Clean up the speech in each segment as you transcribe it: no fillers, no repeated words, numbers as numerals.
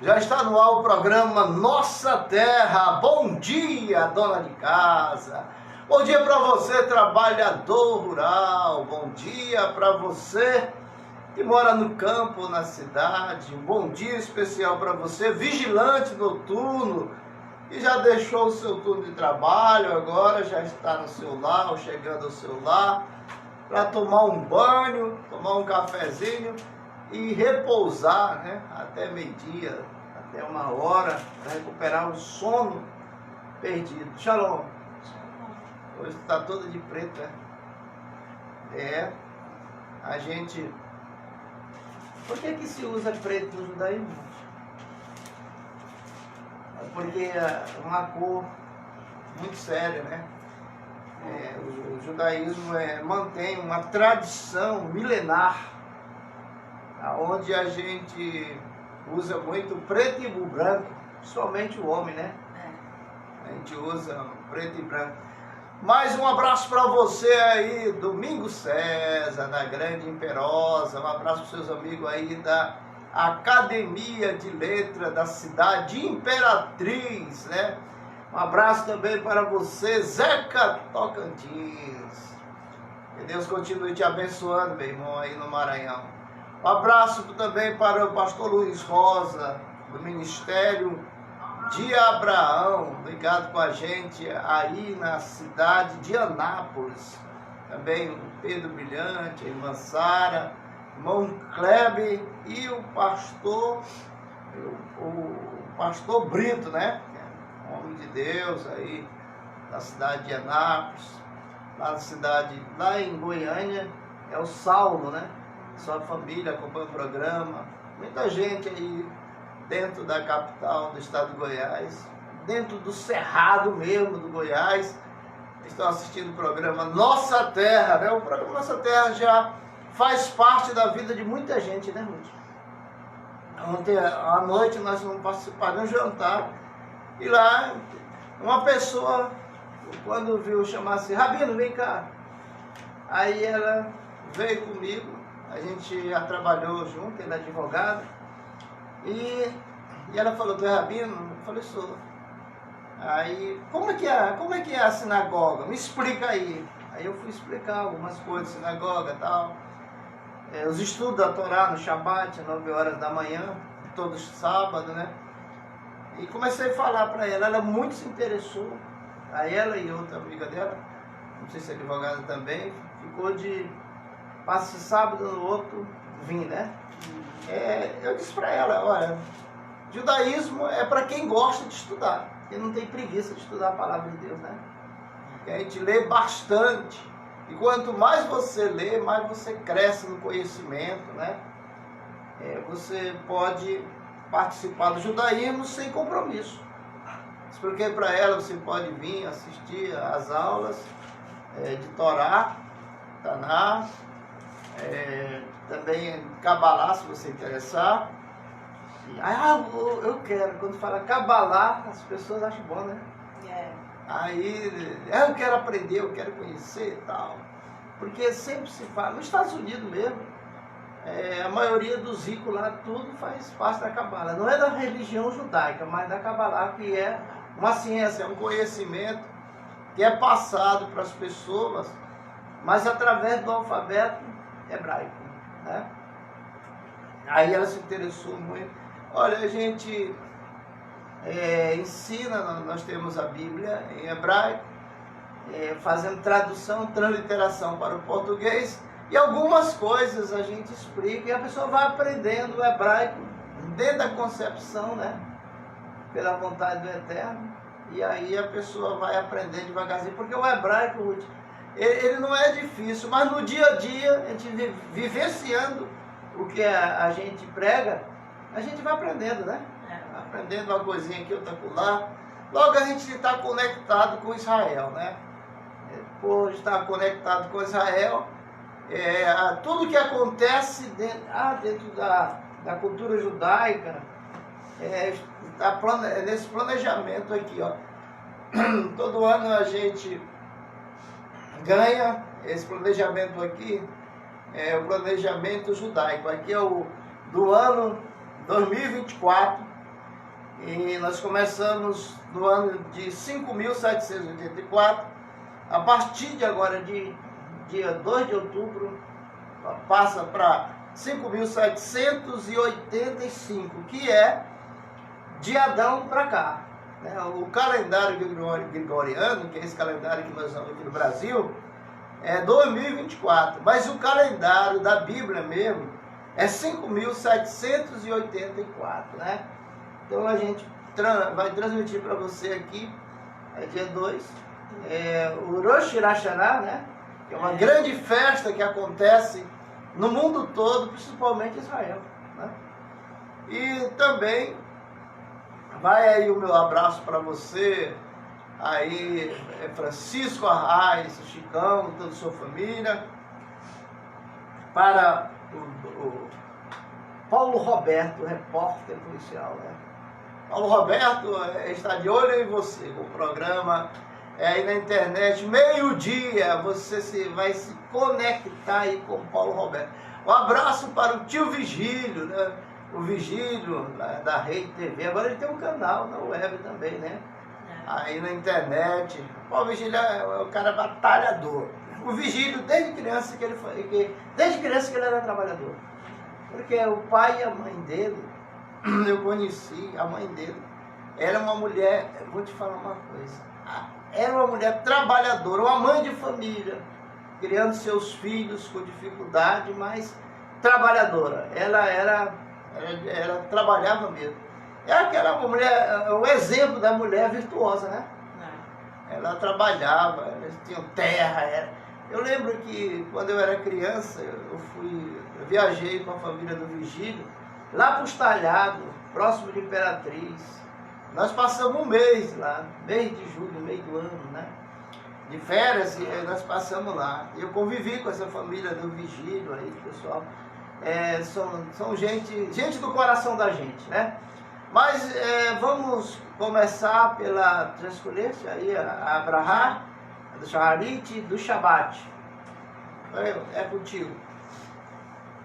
Já está no ar o programa Nossa Terra. Bom dia, dona de casa. Bom dia para você, trabalhador rural. Bom dia para você que mora no campo, na cidade. Bom dia especial para você, vigilante noturno, que já deixou o seu turno de trabalho, agora já está no seu lar, ou chegando ao seu lar, para tomar um banho, tomar um cafezinho e repousar, né? Até meio-dia, até 1 hora, para recuperar o sono perdido. Shalom. Hoje está toda de preto, né? A gente... Por que se usa preto no judaísmo? Porque é uma cor muito séria, né? O judaísmo mantém uma tradição milenar, onde a gente usa muito preto e branco, principalmente o homem, né? A gente usa preto e branco. Mais um abraço para você aí, Domingo César, da Grande Imperosa. Um abraço para seus amigos aí da Academia de Letras da cidade de Imperatriz, né? Um abraço também para você, Zeca Tocantins. Que Deus continue te abençoando, meu irmão, aí no Maranhão. Um abraço também para o pastor Luiz Rosa, do Ministério de Abraão, ligado com a gente aí na cidade de Anápolis. Também o Pedro Brilhante, a irmã Sara, o irmão Kleber e o pastor Brito, né? Homem de Deus aí da cidade de Anápolis, lá em Goiânia, é o Saulo, né? Sua família acompanha o programa, muita gente aí dentro da capital do estado de Goiás, dentro do cerrado mesmo do Goiás, estão assistindo o programa Nossa Terra, né? O programa Nossa Terra já faz parte da vida de muita gente, né, Ruth? Ontem à noite nós vamos participar de um jantar, e lá uma pessoa, quando viu, chamasse Rabino, vem cá. Aí ela veio comigo, a gente já trabalhou junto, ele é advogado, e ela falou, tu é rabino? Eu falei, sou. Aí, como é que é a sinagoga? Me explica aí. Aí eu fui explicar algumas coisas, sinagoga e tal. Os estudos da Torá no Shabat, 9 horas da manhã, todos sábados, né? E comecei a falar para ela muito se interessou. Aí ela e outra amiga dela, não sei se é advogada também, ficou de passe sábado no outro, vim, né? Eu disse para ela, olha, judaísmo é para quem gosta de estudar, quem não tem preguiça de estudar a palavra de Deus, né? Que a gente lê bastante, e quanto mais você lê, mais você cresce no conhecimento, né? Você pode participar do judaísmo sem compromisso. Expliquei para ela, você pode vir assistir às aulas de Torá, Taná, também Cabalá, se você interessar. Eu quero. Quando fala Cabalá, as pessoas acham bom, né? Aí, eu quero aprender, eu quero conhecer e tal. Porque sempre se fala, nos Estados Unidos mesmo, a maioria dos ricos lá, tudo faz parte da Cabala. Não é da religião judaica, mas da Cabalá, que é uma ciência, um conhecimento que é passado para as pessoas, mas através do alfabeto hebraico, né? Aí ela se interessou muito. Olha, a gente ensina, nós temos a Bíblia em hebraico, fazendo tradução, transliteração para o português, e algumas coisas a gente explica e a pessoa vai aprendendo o hebraico dentro da concepção, né? Pela vontade do Eterno, e aí a pessoa vai aprender devagarzinho, porque o hebraico, Ruth, ele não é difícil, mas no dia a dia, a gente vivenciando o que a gente prega, a gente vai aprendendo, né? Aprendendo uma coisinha aqui, outra lá. Logo a gente está conectado com Israel, né? Por estar conectado com Israel, tudo que acontece dentro da cultura judaica, está nesse planejamento aqui, ó. Todo ano a gente ganha esse planejamento aqui, o planejamento judaico. Aqui é o do ano 2024, E nós começamos no ano de 5.784. A partir de agora, de dia 2 de outubro, passa para 5.785, que é de Adão para cá. O calendário gregoriano, que é esse calendário que nós usamos aqui no Brasil, é 2024. Mas o calendário da Bíblia mesmo é 5.784, né? Então a gente vai transmitir para você aqui, dia 2, o Rosh Hashanah, né? Que é uma grande festa que acontece no mundo todo, principalmente em Israel, né? E também vai aí o meu abraço para você, aí Francisco Arraes, o Chicão, toda a sua família, para o Paulo Roberto, repórter policial, né? Paulo Roberto está de olho em você, com o programa aí na internet, meio-dia, você vai se conectar aí com o Paulo Roberto. Um abraço para o tio Vigílio, né? O Vigílio da Rede TV, agora ele tem um canal na web também, né? Aí na internet. O Vigílio é um cara batalhador. O Vigílio, desde criança que ele era trabalhador. Porque o pai e a mãe dele, eu conheci a mãe dele, era uma mulher, vou te falar uma coisa, era uma mulher trabalhadora, uma mãe de família, criando seus filhos com dificuldade, mas trabalhadora. Ela trabalhava mesmo. É aquela mulher, o exemplo da mulher virtuosa, né? Ela trabalhava, eles tinham terra. Eu lembro que quando eu era criança, eu viajei com a família do Vigílio, lá para os Talhados, próximo de Imperatriz. Nós passamos um mês lá, mês de julho, meio do ano, né? De férias, e nós passamos lá. Eu convivi com essa família do Vigílio aí, pessoal. São gente do coração da gente, né? Mas vamos começar pela transcolência aí, a Abrahá, do Shaharit, do Shabbat. É contigo.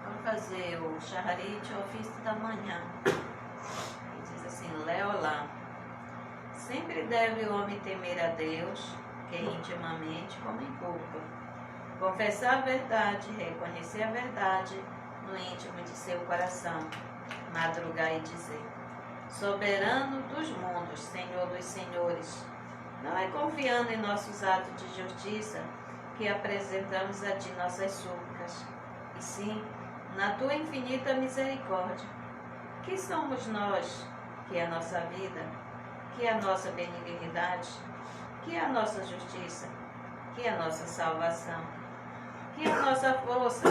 Vamos fazer o Shaharit, o ofício da manhã. Diz assim, Leolá. Sempre deve o homem temer a Deus, que intimamente como em culpa. Confessar a verdade, reconhecer a verdade no íntimo de seu coração. Madrugar e dizer, soberano dos mundos, Senhor dos senhores, não é confiando em nossos atos de justiça que apresentamos a Ti nossas súplicas, e sim na Tua infinita misericórdia. Que somos nós, que é a nossa vida, que é a nossa benignidade, que é a nossa justiça, que é a nossa salvação, que é a nossa força,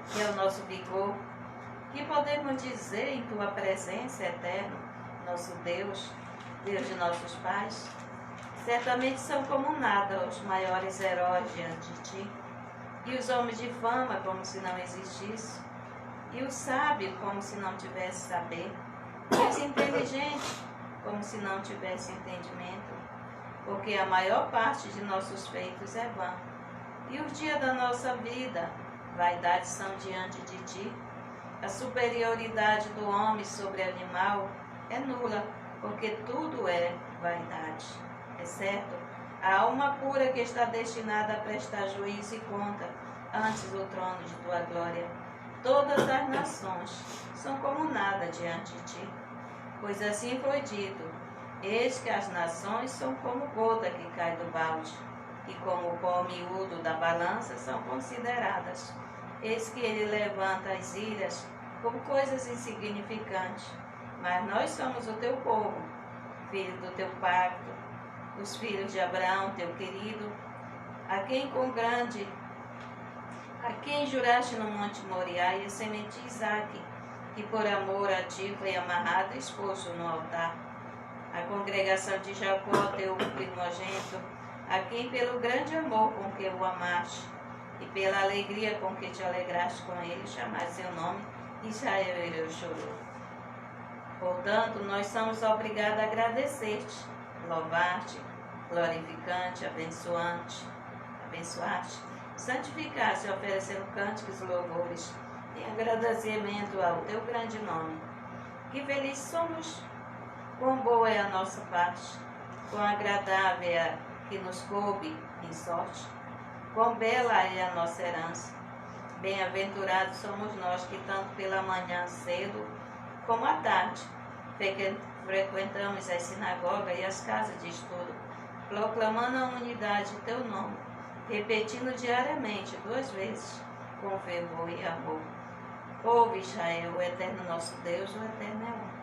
que é o nosso vigor, que podemos dizer em Tua presença eterna, nosso Deus, Deus de nossos pais. Certamente são como nada os maiores heróis diante de Ti, e os homens de fama como se não existissem, e o sábio como se não tivesse saber, e os inteligentes como se não tivesse entendimento, porque a maior parte de nossos feitos é vã, e os dias da nossa vida, vaidades são diante de Ti. A superioridade do homem sobre o animal é nula, porque tudo é vaidade. É certo, a alma pura que está destinada a prestar juízo e conta antes do trono de Tua glória. Todas as nações são como nada diante de Ti. Pois assim foi dito, eis que as nações são como gota que cai do balde, e como o pó miúdo da balança são consideradas. Eis que Ele levanta as ilhas como coisas insignificantes, mas nós somos o Teu povo, filho do Teu pacto, os filhos de Abraão, Teu querido, a quem juraste no Monte Moriá, e a semente de Isaque, que por amor a Ti foi amarrado e exposto no altar. A congregação de Jacó, Teu primogênito, a quem pelo grande amor com que o amaste, e pela alegria com que te alegraste com ele, chamaste seu nome, Israel chorou. Portanto, nós somos obrigados a agradecer-te, louvar-te, glorificante, abençoar-te, santificar-te, oferecendo cânticos e louvores, em agradecimento ao Teu grande nome. Que felizes somos Quão boa é a nossa parte, quão agradável é a que nos coube em sorte, quão bela é a nossa herança. Bem-aventurados somos nós que tanto pela manhã cedo como à tarde frequentamos as sinagogas e as casas de estudo, proclamando a unidade do teu nome, repetindo diariamente 2 vezes, com fervor e amor. Ouve, Israel, o eterno nosso Deus, o eterno é um.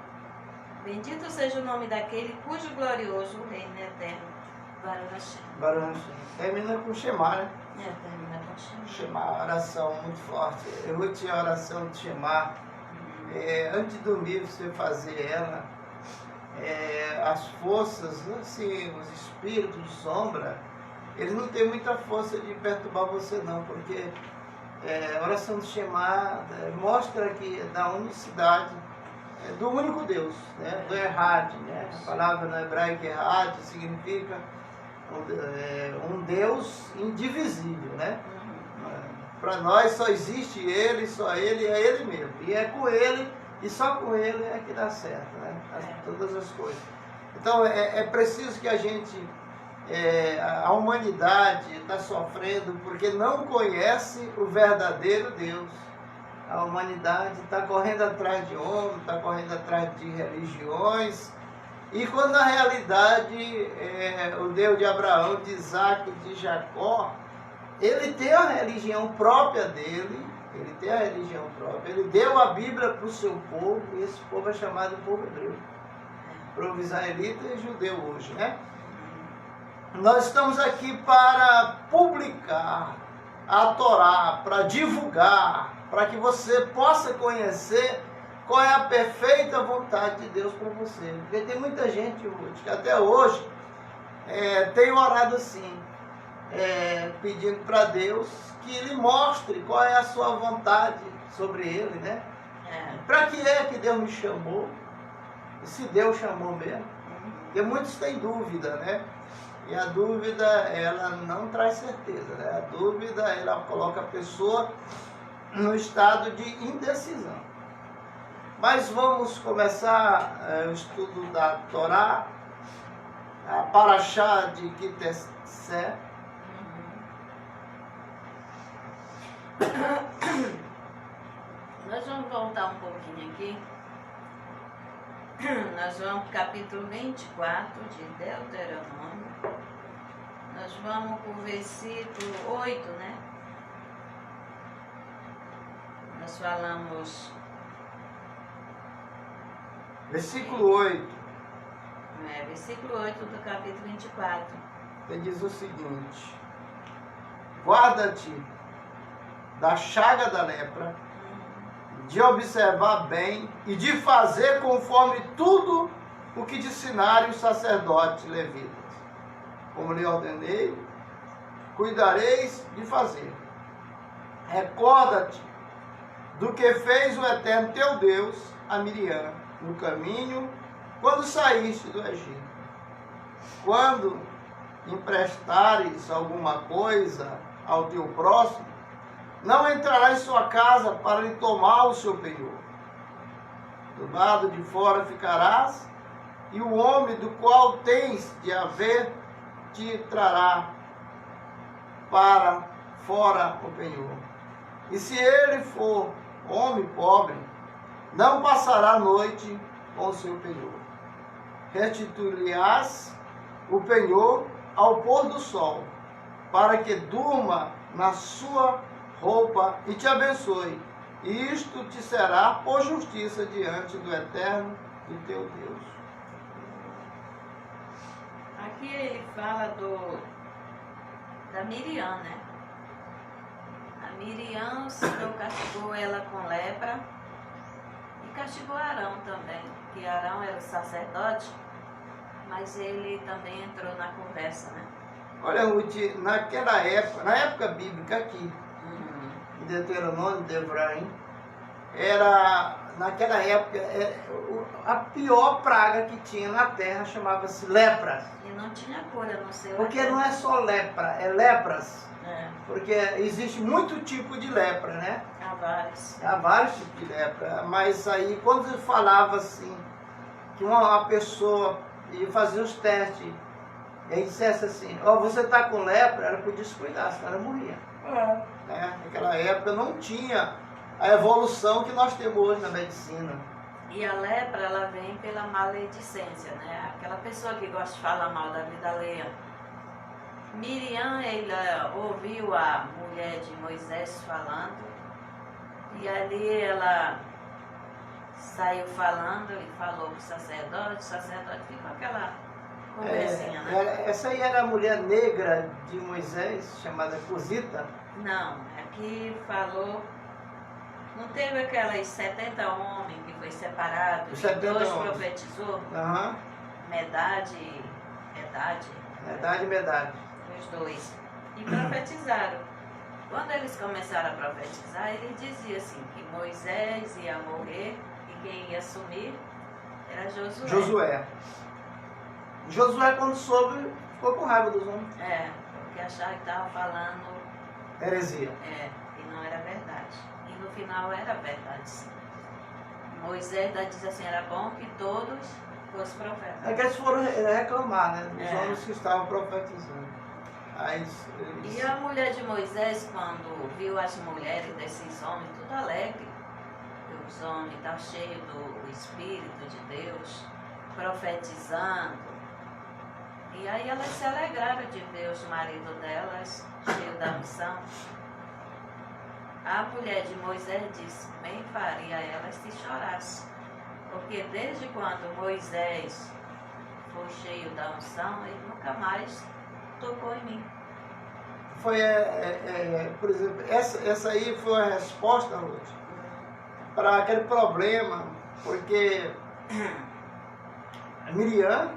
Bendito seja o nome daquele cujo glorioso reino é eterno. Baruch Hashem. Baruch Hashem. Termina com Shema, né? Termina com Shema. Shema, oração muito forte. Eu vou te a oração de Shema. Antes de dormir, você fazer ela. As forças, assim, os espíritos de sombra, eles não têm muita força de perturbar você não, porque a oração de Shema mostra que da unicidade do único Deus, né? Do Errad, né? A palavra no hebraico Errad significa um Deus indivisível, né? Para nós só existe Ele, só Ele, é Ele mesmo. E é com Ele, e só com Ele é que dá certo, né? Todas as coisas. Então é preciso que a gente, a humanidade está sofrendo porque não conhece o verdadeiro Deus. A humanidade está correndo atrás de homens, está correndo atrás de religiões. E quando na realidade o Deus de Abraão, de Isaac, de Jacó, ele tem a religião própria dele, ele deu a Bíblia para o seu povo, e esse povo é chamado povo hebreu, povo israelita e judeu hoje, né? Nós estamos aqui para publicar a Torá, para divulgar, para que você possa conhecer qual é a perfeita vontade de Deus para você. Porque tem muita gente hoje, que até hoje tem orado assim, pedindo para Deus que Ele mostre qual é a sua vontade sobre ele, né? Para que é que Deus me chamou? E se Deus chamou mesmo? Porque muitos têm dúvida, né? E a dúvida, ela não traz certeza, né? A dúvida, ela coloca a pessoa no estado de indecisão. Mas vamos começar o estudo da Torá, a Parashá de Kitessé. Nós vamos voltar um pouquinho aqui. Nós vamos para o capítulo 24 de Deuteronômio. Nós vamos para o versículo 8, né? Nós falamos... Versículo 8. Versículo 8 do capítulo 24. Ele diz o seguinte: guarda-te da chaga da lepra, de observar bem e de fazer conforme tudo o que te ensinarem os sacerdotes levitas. Como lhe ordenei, cuidareis de fazer. Recorda-te do que fez o Eterno teu Deus a Miriam no caminho quando saíste do Egito. Quando emprestares alguma coisa ao teu próximo, não entrará em sua casa para lhe tomar o seu penhor. Do lado de fora ficarás, e o homem do qual tens de haver te trará para fora o penhor. E se ele for homem pobre, não passará a noite com o seu penhor. Restituir-lhe-ás o penhor ao pôr do sol, para que durma na sua roupa e te abençoe. E isto te será por justiça diante do Eterno e teu Deus. Aqui ele fala da Miriam, né? A Miriam, o Senhor castigou ela com lepra e castigou Arão também, que Arão era o sacerdote, mas ele também entrou na conversa, né? Olha, Ruth, naquela época, na época bíblica aqui, em Deuteronômio de Efraim, era, naquela época, a pior praga que tinha na terra chamava-se lepra. E não tinha cura no seu. Porque não é só lepra, é lepras. Porque existe muito tipo de lepra, né? Há vários. Há vários tipos de lepra. Mas aí, quando falava assim, que uma pessoa ia fazer os testes e aí dissesse assim, ó, você está com lepra, ela podia se cuidar, senão ela morria. Né? Naquela época não tinha a evolução que nós temos hoje na medicina. E a lepra, ela vem pela maledicência, né? Aquela pessoa que gosta de falar mal da vida alheia. Miriam, ela ouviu a mulher de Moisés falando, e ali ela saiu falando e falou com o sacerdote ficou aquela conversinha, né? Essa aí era a mulher negra de Moisés, chamada Cosita? Não, aqui falou, não teve aquelas 70 homens que foi separado, Os e 70 dois homens. profetizou, Aham. Medade, os dois, e profetizaram. Quando eles começaram a profetizar, ele dizia assim, que Moisés ia morrer e quem ia assumir era Josué. Josué, quando soube, ficou com raiva dos homens. Porque achava que estava falando Heresia. e não era verdade. E no final era verdade, sim. Moisés diz assim, era bom que todos fossem profetas. É que eles foram reclamar, né? Os homens que estavam profetizando. Aí eles... E a mulher de Moisés, quando viu as mulheres desses homens, tudo alegre, os homens estavam cheios do Espírito de Deus, profetizando. E aí elas se alegraram de ver os maridos delas cheios da missão. A mulher de Moisés disse, bem faria elas se chorassem, porque desde quando Moisés foi cheio da unção, ele nunca mais tocou em mim. Foi, por exemplo, essa aí foi a resposta, Ruth, para aquele problema, porque Miriam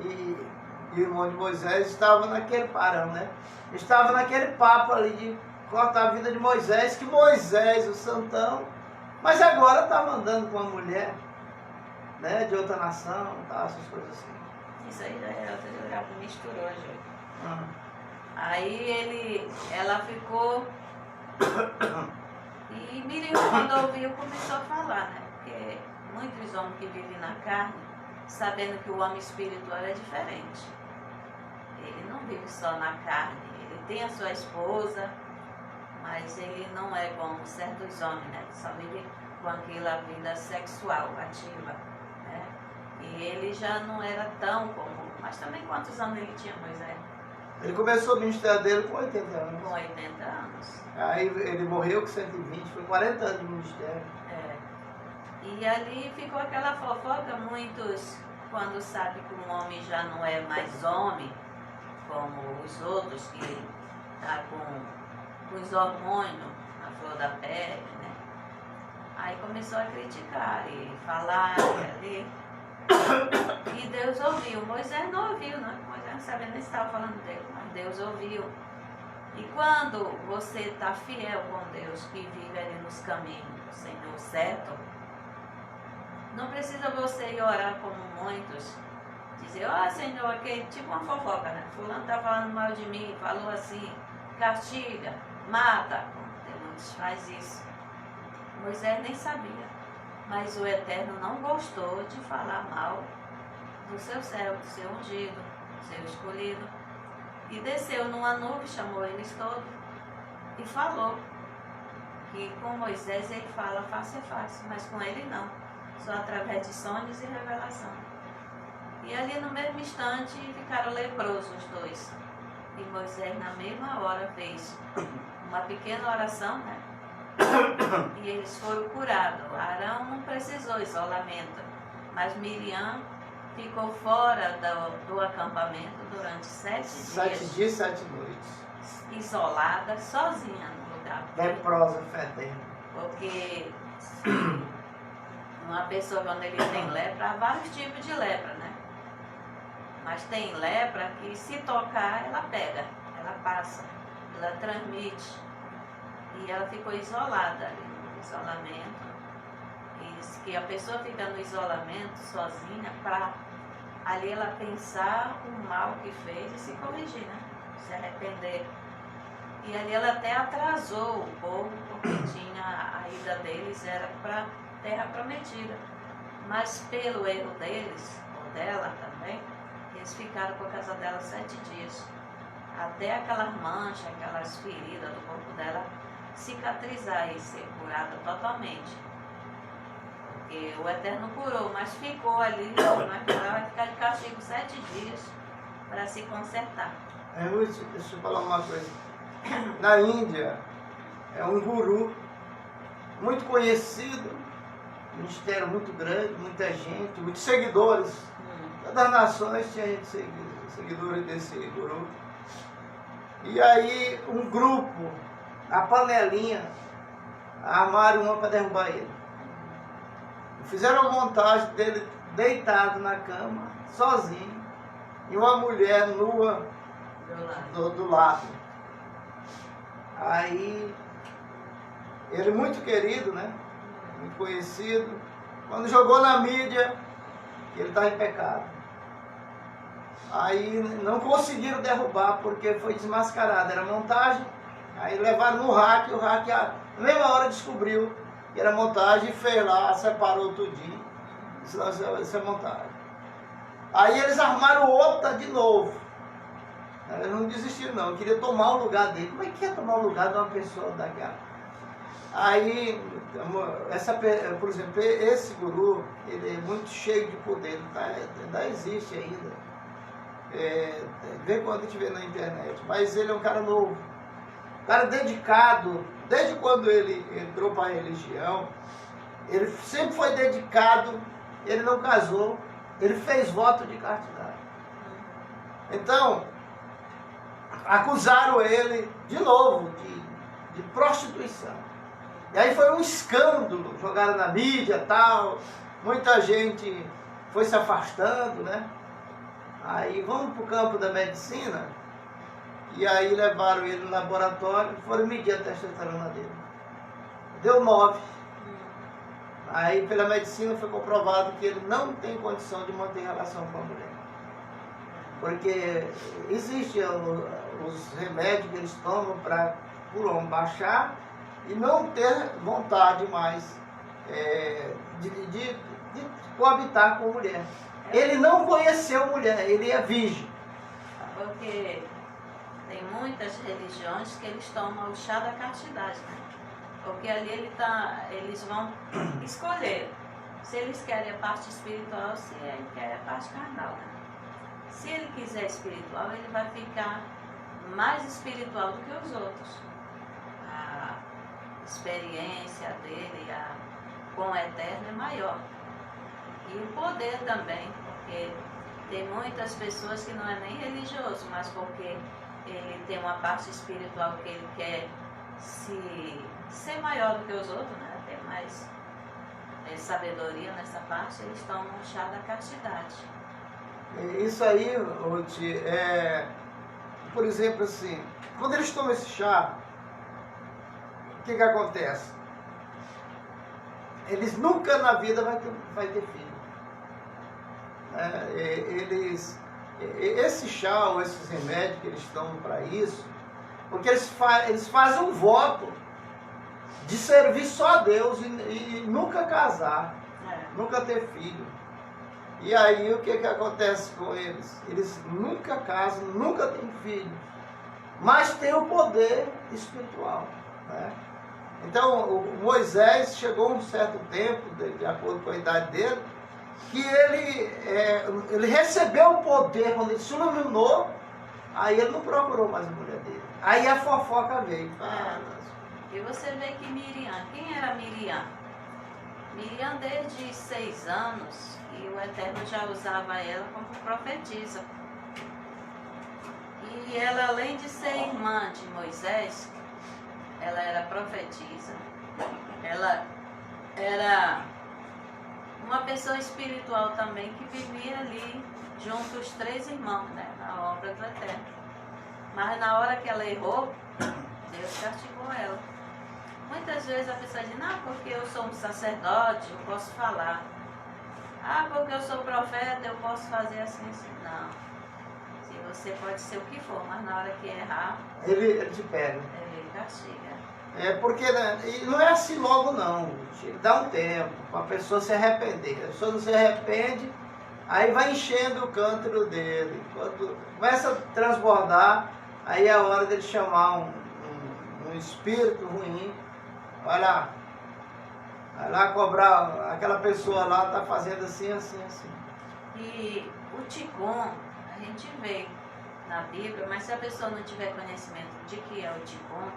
e o irmão de Moisés estavam naquele parão, né? Estava naquele papo ali de cortar a vida de Moisés, que Moisés, o santão, mas agora está mandando com uma mulher, né, de outra nação, tá, essas coisas assim. Isso aí já misturou, já. Aí ela ficou. E Miriam, quando ouviu, começou a falar, né? Porque muitos homens que vivem na carne, sabendo que o homem espiritual é diferente. Ele não vive só na carne, ele tem a sua esposa, mas ele não é como certos homens, né? Que só vivem com aquela vida sexual ativa, né? E ele já não era tão comum. Mas também quantos anos ele tinha, Moisés? Ele começou o ministério dele com 80 anos. Com 80 anos. Aí ele morreu com 120, foi 40 anos de ministério. E ali ficou aquela fofoca, muitos, quando sabem que um homem já não é mais homem, como os outros que tá com os hormônios na flor da pele, né? Aí começou a criticar e falar ali. E Deus ouviu. Moisés não ouviu, né? Moisés não sabia nem se estava falando dele, mas Deus ouviu. E quando você está fiel com Deus, que vive ali nos caminhos do Senhor certo, não precisa você ir orar como muitos, dizer, ó Senhor, aquele tipo uma fofoca, né? Fulano está falando mal de mim, falou assim, castiga, mata. Tem muitos que faz isso. Moisés nem sabia. Mas o Eterno não gostou de falar mal do seu servo, do seu ungido, do seu escolhido. E desceu numa nuvem, chamou eles todos e falou que com Moisés ele fala face a face, mas com ele não, só através de sonhos e revelação. E ali no mesmo instante ficaram leprosos os dois. E Moisés na mesma hora fez uma pequena oração, né? E eles foram curados. Arão não precisou isolamento, mas Miriam ficou fora do acampamento durante 7 dias. 7 dias, 7 noites. Isolada, sozinha no lugar. Leprosa, fedendo. Porque uma pessoa, quando ele tem lepra, há vários tipos de lepra, né? Mas tem lepra que se tocar, ela pega, ela passa, ela transmite. E ela ficou isolada ali no isolamento. E diz que a pessoa fica no isolamento sozinha para ali ela pensar o mal que fez e se corrigir, né? Se arrepender. E ali ela até atrasou o povo, porque tinha a ida deles era para a terra prometida. Mas pelo erro deles, ou dela também, eles ficaram com a casa dela 7 dias. Até aquelas manchas, aquelas feridas do corpo dela cicatrizar e ser curada totalmente. Porque o Eterno curou, mas ficou ali, mas ela vai ficar de castigo 7 dias para se consertar. Ruth, deixa eu falar uma coisa. Na Índia, é um guru muito conhecido, ministério muito grande, muita gente, muitos seguidores. Todas as nações tinha gente seguidores desse guru. E aí um grupo, a panelinha, armaram uma para derrubar ele. Fizeram a montagem dele deitado na cama, sozinho, e uma mulher nua do lado. Aí, ele muito querido, né? Muito conhecido. Quando jogou na mídia, ele estava em pecado. Aí não conseguiram derrubar porque foi desmascarado, era montagem. Aí levaram no hack, o hack na mesma hora descobriu que era montagem e fez lá, separou tudinho. Isso é montagem. Aí eles armaram outra de novo. Eles não desistiram não, queria tomar o lugar dele. Como é que é tomar o lugar de uma pessoa daquela? Aí, por exemplo, esse guru, ele é muito cheio de poder, ainda existe ainda. Vê quando a gente vê na internet. Mas ele é um cara novo, um cara dedicado. Desde quando ele entrou para a religião, ele sempre foi dedicado, ele não casou, ele fez voto de castidade. Então, acusaram ele de novo de prostituição. E aí foi um escândalo, jogaram na mídia e tal, muita gente foi se afastando, né? Aí vamos para o campo da medicina, e aí levaram ele no laboratório e foram medir a testosterona dele. Deu 9. Aí pela medicina foi comprovado que ele não tem condição de manter relação com a mulher. Porque existem os remédios que eles tomam para o homem baixar e não ter vontade mais de coabitar com mulher. Ele não conheceu mulher, ele é virgem. Porque tem muitas religiões que eles tomam o chá da castidade, né? Porque ali eles vão escolher se eles querem a parte espiritual ou se ele quer a parte carnal, né? Se ele quiser espiritual, ele vai ficar mais espiritual do que os outros. A experiência dele com o Eterno é maior. E o poder também, porque tem muitas pessoas que não é nem religioso, mas porque ele tem uma parte espiritual que ele quer ser maior do que os outros, né? Ter mais sabedoria nessa parte, eles tomam o chá da castidade. Isso aí, Ruth, por exemplo, assim, quando eles tomam esse chá, o que acontece? Eles nunca na vida vai ter filho. Esse chá ou esses remédios que eles tomam para isso, porque eles fazem um voto de servir só a Deus e nunca casar, nunca ter filho. E aí o que acontece com eles? Eles nunca casam, nunca têm filho, mas têm o poder espiritual, né? Então o Moisés chegou um certo tempo, de acordo com a idade dele, que ele recebeu o poder quando ele se iluminou, aí ele não procurou mais a mulher dele. Aí a fofoca veio. E você vê que Miriam, quem era Miriam? Miriam desde 6 anos, e o Eterno já usava ela como profetisa. E ela, além de ser irmã de Moisés, ela era profetisa. Ela era uma pessoa espiritual também que vivia ali junto os 3 irmãos, né, na obra do Eterno. Mas na hora que ela errou, Deus castigou ela. Muitas vezes a pessoa diz, não, porque eu sou um sacerdote, eu posso falar. Ah, porque eu sou profeta, eu posso fazer assim, assim. Não. Você pode ser o que for, mas na hora que errar, ele te pega. Ele castiga. Porque né, e não é assim logo não. Dá um tempo para a pessoa se arrepender. A pessoa não se arrepende, aí vai enchendo o cântaro dele. Quando começa a transbordar, aí é a hora dele chamar um espírito ruim. Vai lá cobrar, aquela pessoa lá está fazendo assim, assim, assim. E o Tigum, a gente vê na Bíblia, mas se a pessoa não tiver conhecimento de que é o Tigum,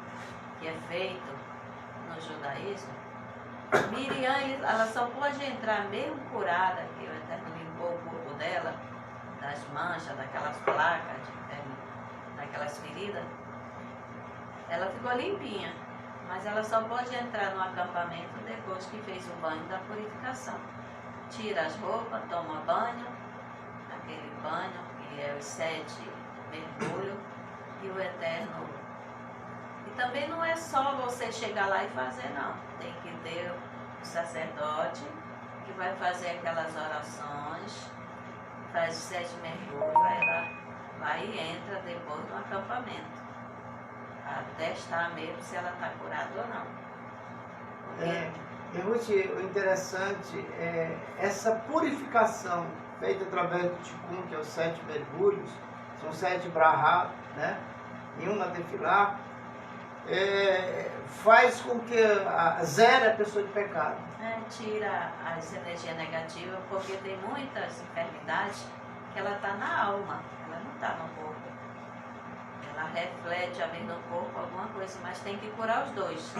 que é feito no judaísmo, Miriam, ela só pode entrar mesmo curada, que o Eterno limpou o corpo dela, das manchas, daquelas placas, daquelas feridas. Ela ficou limpinha, mas ela só pode entrar no acampamento depois que fez o banho da purificação. Tira as roupas, toma banho, aquele banho que é os 7 mergulhos, e o Eterno. E também não é só você chegar lá e fazer, não. Tem que ter o sacerdote que vai fazer aquelas orações, faz os 7 mergulhos, ela vai e entra depois no acampamento, para testar mesmo se ela está curada ou não. E Ruth, o interessante é essa purificação feita através do Ticum, que é os 7 mergulhos, são 7 brahá, né? E uma tefilá, faz com que zere a pessoa de pecado. Tira as energias negativas, porque tem muitas enfermidades que ela está na alma, ela não está no corpo. Ela reflete a vez no corpo alguma coisa, mas tem que curar os dois,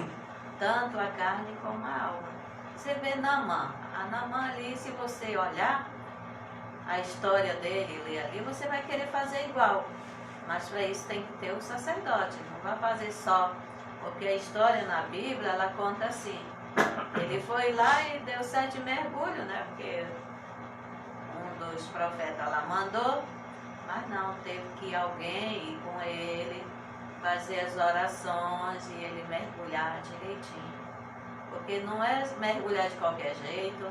tanto a carne como a alma. Você vê Naamã, a Naamã ali, se você olhar a história dele, ler ali, você vai querer fazer igual. Mas para isso tem que ter o sacerdote, não vai fazer só, porque a história na Bíblia, ela conta assim, ele foi lá e deu 7 mergulhos, né, porque um dos profetas lá mandou, mas não, teve que alguém ir com ele, fazer as orações e ele mergulhar direitinho, porque não é mergulhar de qualquer jeito,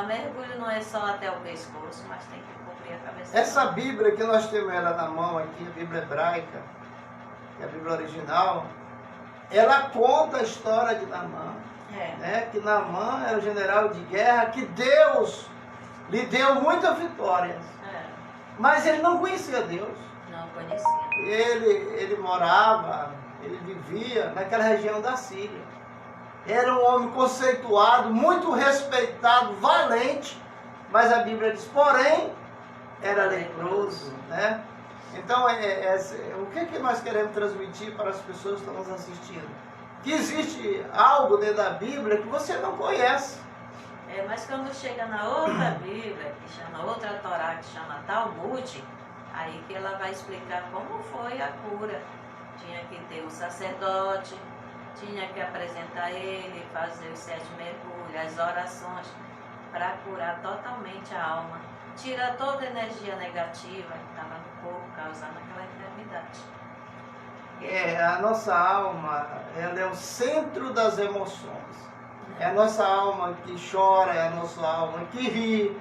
mergulho não é só até o pescoço, mas tem que cobrir a cabeça. Essa Bíblia que nós temos ela na mão aqui, a Bíblia hebraica, que é a Bíblia original, ela conta a história de Naamã, né? Que Naamã era o general de guerra, que Deus lhe deu muitas vitórias, mas ele não conhecia Deus. Não conhecia. Ele morava, ele vivia naquela região da Síria. Era um homem conceituado, muito respeitado, valente, mas a Bíblia diz, porém, era leproso, né? Então, o que nós queremos transmitir para as pessoas que estão nos assistindo? Que existe algo dentro da Bíblia que você não conhece. Mas quando chega na outra Bíblia, que chama outra Torá, que chama Talmud, aí que ela vai explicar como foi a cura. Tinha que ter um sacerdote, tinha que apresentar ele, fazer os 7 mergulhos, as orações, para curar totalmente a alma. Tira toda a energia negativa que estava no corpo, causando aquela enfermidade. A nossa alma, ela é o centro das emoções. É a nossa alma que chora, é a nossa alma que ri,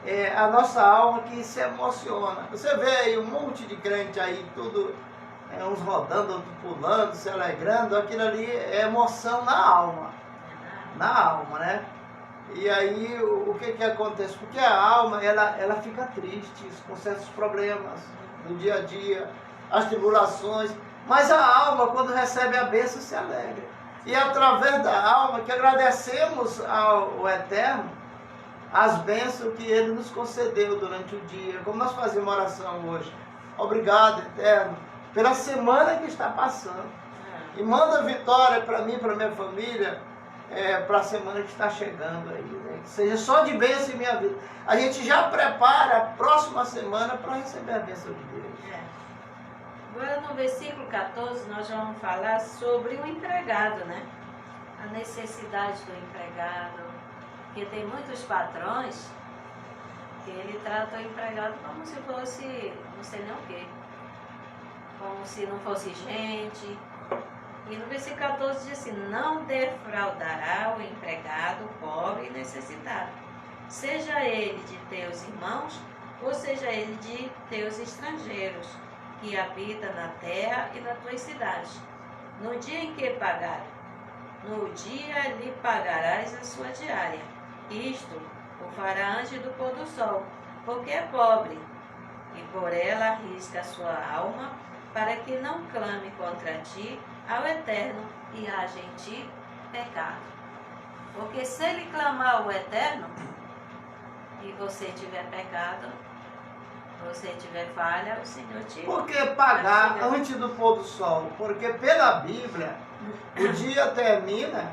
é a nossa alma que se emociona. Você vê aí um monte de crente aí, tudo, uns rodando, outros pulando, se alegrando, aquilo ali é emoção na alma. Na alma, né? E aí o que acontece? Porque a alma, ela fica triste com certos problemas do dia a dia, as tribulações, mas a alma, quando recebe a bênção, se alegra. E é através da alma que agradecemos ao Eterno as bênçãos que Ele nos concedeu durante o dia, como nós fazemos oração hoje. Obrigado, Eterno, pela semana que está passando. E manda vitória para mim, para minha família, para a semana que está chegando aí, né? Que seja só de bênção em minha vida. A gente já prepara a próxima semana para receber a bênção de Deus. Agora no versículo 14 nós vamos falar sobre o empregado, né? A necessidade do empregado, porque tem muitos patrões que ele trata o empregado como se fosse, não sei nem o quê, como se não fosse gente. E no versículo 14 diz assim, não defraudará o empregado pobre e necessitado, seja ele de teus irmãos, ou seja ele de teus estrangeiros, que habita na terra e nas tuas cidades. no dia em que pagar, no dia lhe pagarás a sua diária. Isto o fará antes do pôr do sol, porque é pobre, e por ela arrisca a sua alma, para que não clame contra ti ao Eterno e haja em ti pecado. Porque se ele clamar ao Eterno e você tiver pecado, você tiver falha, o Senhor te... Por que pagar antes do pôr do sol? Porque pela Bíblia, o dia termina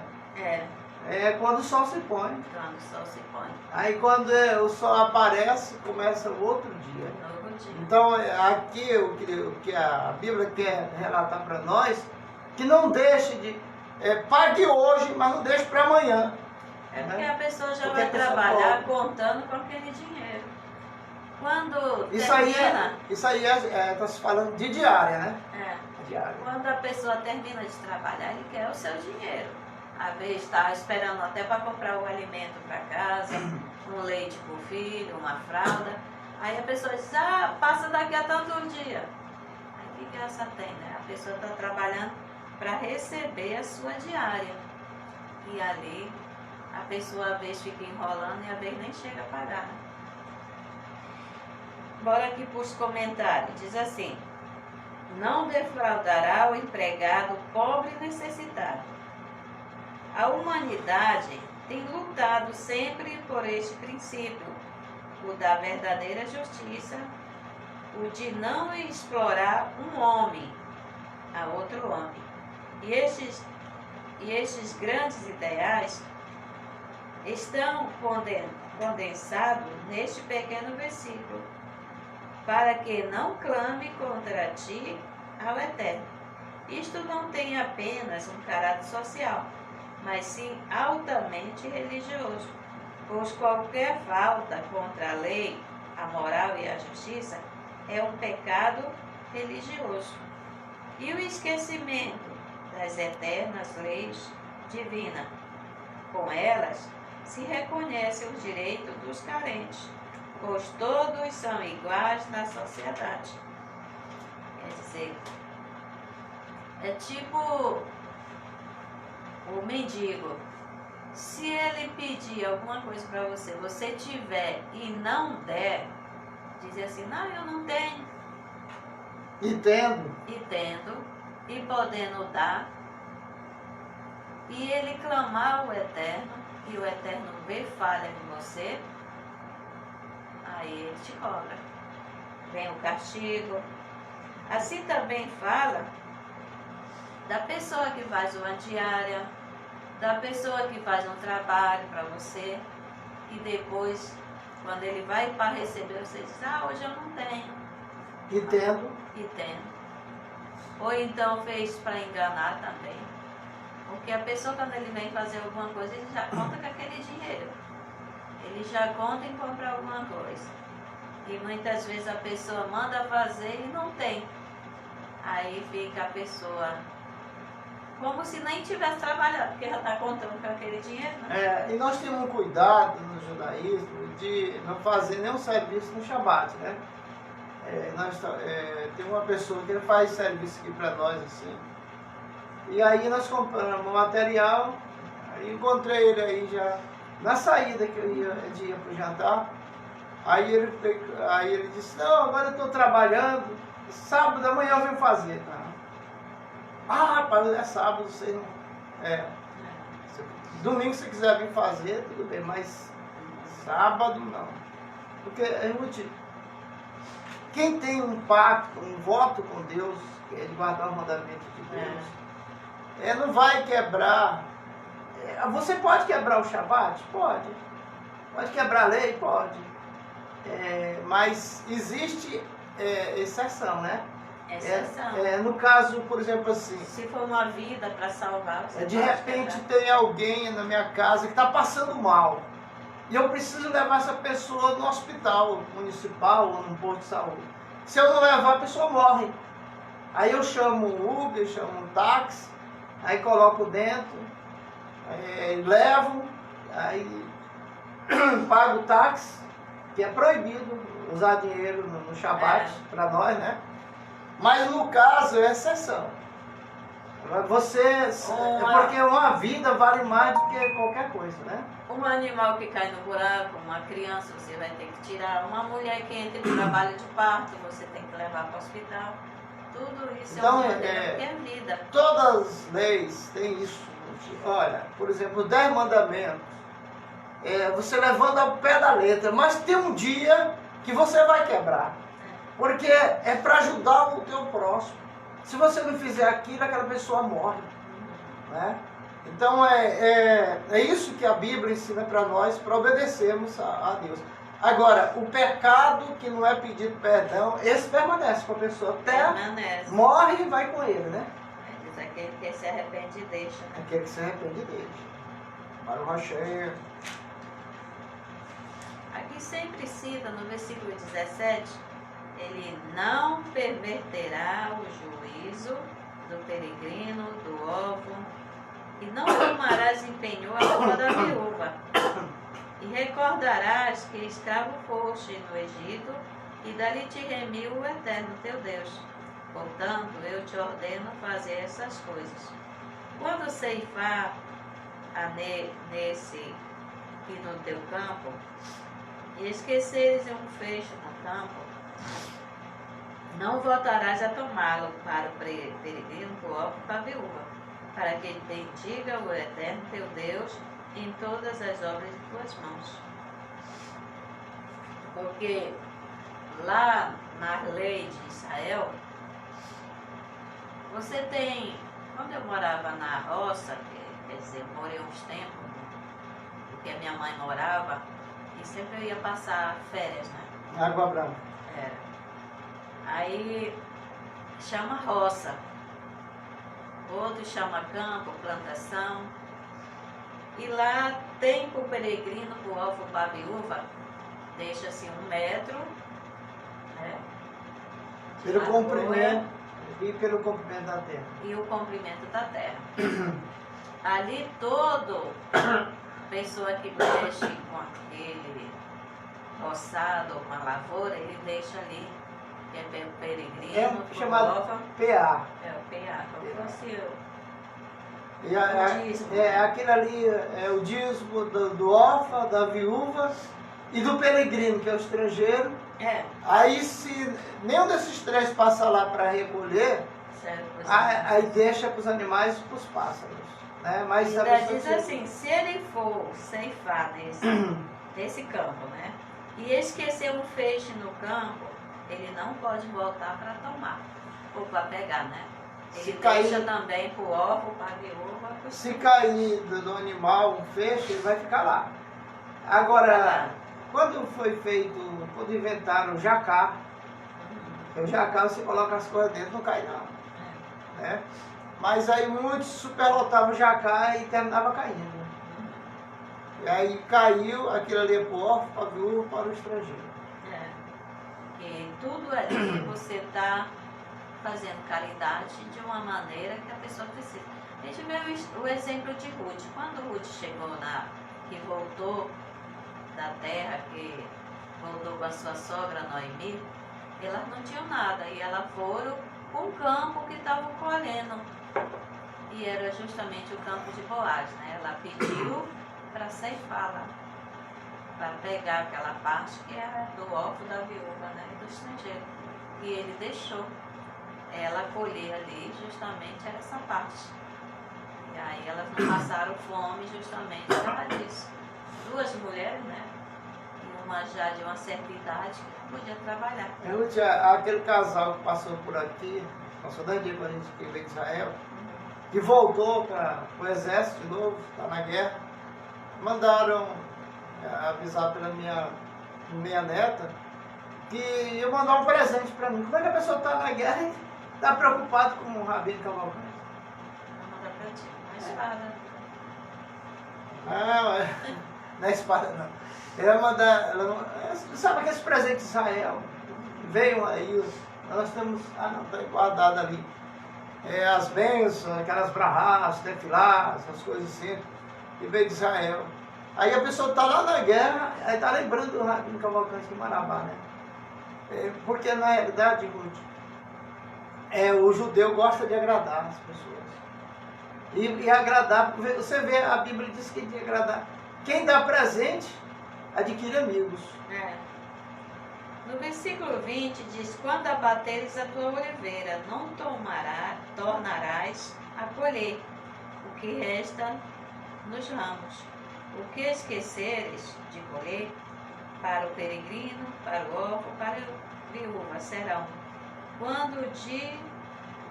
quando o sol se põe. Quando o sol se põe. Aí quando o sol aparece, começa o outro dia. Novo dia. Então aqui o que a Bíblia quer relatar para nós, que não deixe de... pague hoje, mas não deixe para amanhã. É porque a pessoa já Porque vai a pessoa trabalhar pode. contando com aquele dinheiro. Quando Isso termina... aí está se falando de diária, né? Diária. Quando a pessoa termina de trabalhar, ele quer o seu dinheiro. Às vezes está esperando até para comprar o alimento para casa, um leite para o filho, uma fralda. Aí a pessoa diz, passa daqui a tanto dia. Aí que graça tem, né? A pessoa está trabalhando para receber a sua diária. E ali a pessoa às vezes fica enrolando e às vezes nem chega a pagar. Bora aqui para os comentários. Diz assim: não defraudará o empregado pobre e necessitado. A humanidade tem lutado sempre por este princípio, o da verdadeira justiça, o de não explorar um homem a outro homem. E estes grandes ideais estão condensados neste pequeno versículo, para que não clame contra ti ao Eterno. Isto não tem apenas um caráter social, mas sim altamente religioso, pois qualquer falta contra a lei, a moral e a justiça é um pecado religioso. E o esquecimento das eternas leis divinas, com elas se reconhece o direito dos carentes, pois todos são iguais na sociedade. Quer dizer, é tipo o mendigo. Se ele pedir alguma coisa para você, você tiver e não der, dizer assim, não, eu não tenho. E tendo, E podendo dar, e ele clamar ao Eterno, e o Eterno vê falha em você, aí ele te cobra. Vem o castigo. Assim também fala da pessoa que faz uma diária, da pessoa que faz um trabalho para você, e depois, quando ele vai para receber, você diz, hoje eu não tenho. e tendo, Ou então fez para enganar também. Porque a pessoa, quando ele vem fazer alguma coisa, ele já conta com aquele dinheiro. Ele já conta em comprar alguma coisa. E muitas vezes a pessoa manda fazer e não tem. Aí fica a pessoa como se nem tivesse trabalhado, porque já está contando com aquele dinheiro, né? e nós temos um cuidado no judaísmo de não fazer nenhum serviço no Shabat, né? Tem uma pessoa que ele faz serviço aqui para nós, assim. E aí nós compramos o material, aí encontrei ele aí já na saída que eu ia para o jantar. Aí ele disse, não, agora eu estou trabalhando, sábado da manhã eu venho fazer. Rapaz, é sábado, você não... Domingo se quiser vir fazer, tudo bem, mas sábado não. Porque, quem tem um pacto, um voto com Deus, que é de guardar o mandamento de Deus, não vai quebrar. Você pode quebrar o Shabat? Pode. Pode quebrar a lei? Pode. Mas existe exceção, né? Exceção. No caso, por exemplo, assim... Se for uma vida para salvar, você de pode repente quebrar. tem alguém na minha casa que está passando mal. E eu preciso levar essa pessoa no hospital municipal ou num posto de saúde. Se eu não levar, a pessoa morre. Aí eu chamo um Uber, chamo um táxi, aí coloco dentro, levo, aí pago o táxi, que é proibido usar dinheiro no Shabat para nós, né? Mas no caso é exceção. Você, porque uma vida vale mais do que qualquer coisa, né? Um animal que cai no buraco, uma criança, você vai ter que tirar. Uma mulher que entra em trabalho de parto, você tem que levar para o hospital. Tudo isso Então, é uma maneira, porque é vida. Todas as leis têm isso. Olha, por exemplo, 10 mandamentos. Você levando ao pé da letra, mas tem um dia que você vai quebrar. Porque é para ajudar o teu próximo. Se você não fizer aquilo, aquela pessoa morre. Né? Então é isso que a Bíblia ensina para nós, para obedecermos a Deus. Agora, o pecado que não é pedido perdão, esse permanece com a pessoa até morre e vai com ele, né? Diz aquele que se arrepende deixa. Né? Aquele que se arrepende deixa. Para o Rocheiro. Aqui sempre cita no versículo 17, ele não perverterá o juízo do peregrino, do órfão, e não tomarás em penhor a roupa da viúva. E recordarás que escravo foste no Egito, e dali te remiu o Eterno teu Deus. Portanto, eu te ordeno fazer essas coisas. Quando ceifar nesse e no teu campo, e esqueceres um fecho no campo, não voltarás a tomá-lo para o peregrino, para o órfão, para a viúva, para que ele bendiga o Eterno teu Deus em todas as obras de tuas mãos. Porque lá na lei de Israel, você tem, quando eu morava na roça, quer dizer, eu morei uns tempos, porque a minha mãe morava, e sempre eu ia passar férias, né? Água Branca. Era. Aí chama roça, outro chama campo, plantação. E lá tem para o peregrino, para o órfão, para a viúva, deixa-se 1 metro, né? Pelo comprimento e pelo comprimento da terra. E o comprimento da terra. Ali todo pessoa que mexe com aquele roçado ou uma lavoura, ele deixa ali, que é pelo peregrino, chamado órfão. PA. É o PA, como fosse eu. Aquilo ali é o dízimo do órfão, da viúva e do peregrino, que é o estrangeiro. Aí se nenhum desses 3 passa lá para recolher, aí deixa para os animais e para os pássaros. Né? Mas ainda diz assim, se ele for ceifar nesse campo, né? E esquecer um feixe no campo, ele não pode voltar para tomar ou para pegar, né? Ele deixa também para o órfão, para a viúva. Se cair do animal um feixe, ele vai ficar lá. Agora, quando foi feito, quando inventaram o jacá, o jacá você coloca as coisas dentro, não cai não. Né? Mas aí muitos superlotavam o jacá e terminava caindo. E aí caiu, aquilo ali é para o órfão, para a viúva, para o estrangeiro. E tudo ali você está fazendo caridade de uma maneira que a pessoa precisa. A gente vê o exemplo de Ruth. Quando Ruth chegou que voltou da terra, que voltou com a sua sogra Noemi, elas não tinham nada. E elas foram para um campo que estavam colhendo. E era justamente o campo de Boaz, né? Ela pediu para ceifar lá, para pegar aquela parte que era do órfão, da viúva, né? E do estrangeiro. E ele deixou ela colher ali, justamente era essa parte. E aí elas não passaram fome justamente por causa disso. 2 mulheres, né? E uma já de uma certa idade que não podia trabalhar. Aquele casal que passou por aqui, passou 10 dias quando a gente veio de Israel, que voltou para o exército de novo, está na guerra, mandaram avisar pela minha neta que ia mandar um presente para mim. Como é que a pessoa está na guerra e está preocupado com o Rabino Cavalcante? Vou mandar para ti, uma espada. Não é espada não. Ela mandar, sabe aqueles presentes de Israel? Veio aí, nós temos, não, está guardado ali. As bênçãos, aquelas brahás, tefilá, essas coisas assim, que veio de Israel. Aí a pessoa está lá na guerra, aí está lembrando do Rabino Cavalcante de Marabá, né? Porque na realidade, Ruth, o judeu gosta de agradar as pessoas. e agradar. Você vê, a Bíblia diz que de agradar. Quem dá presente adquire amigos. No versículo 20 diz: quando abateres a tua oliveira, não tornarás a colher o que resta nos ramos. O que esqueceres de colher, para o peregrino, para o órfão, para a viúva serão. Quando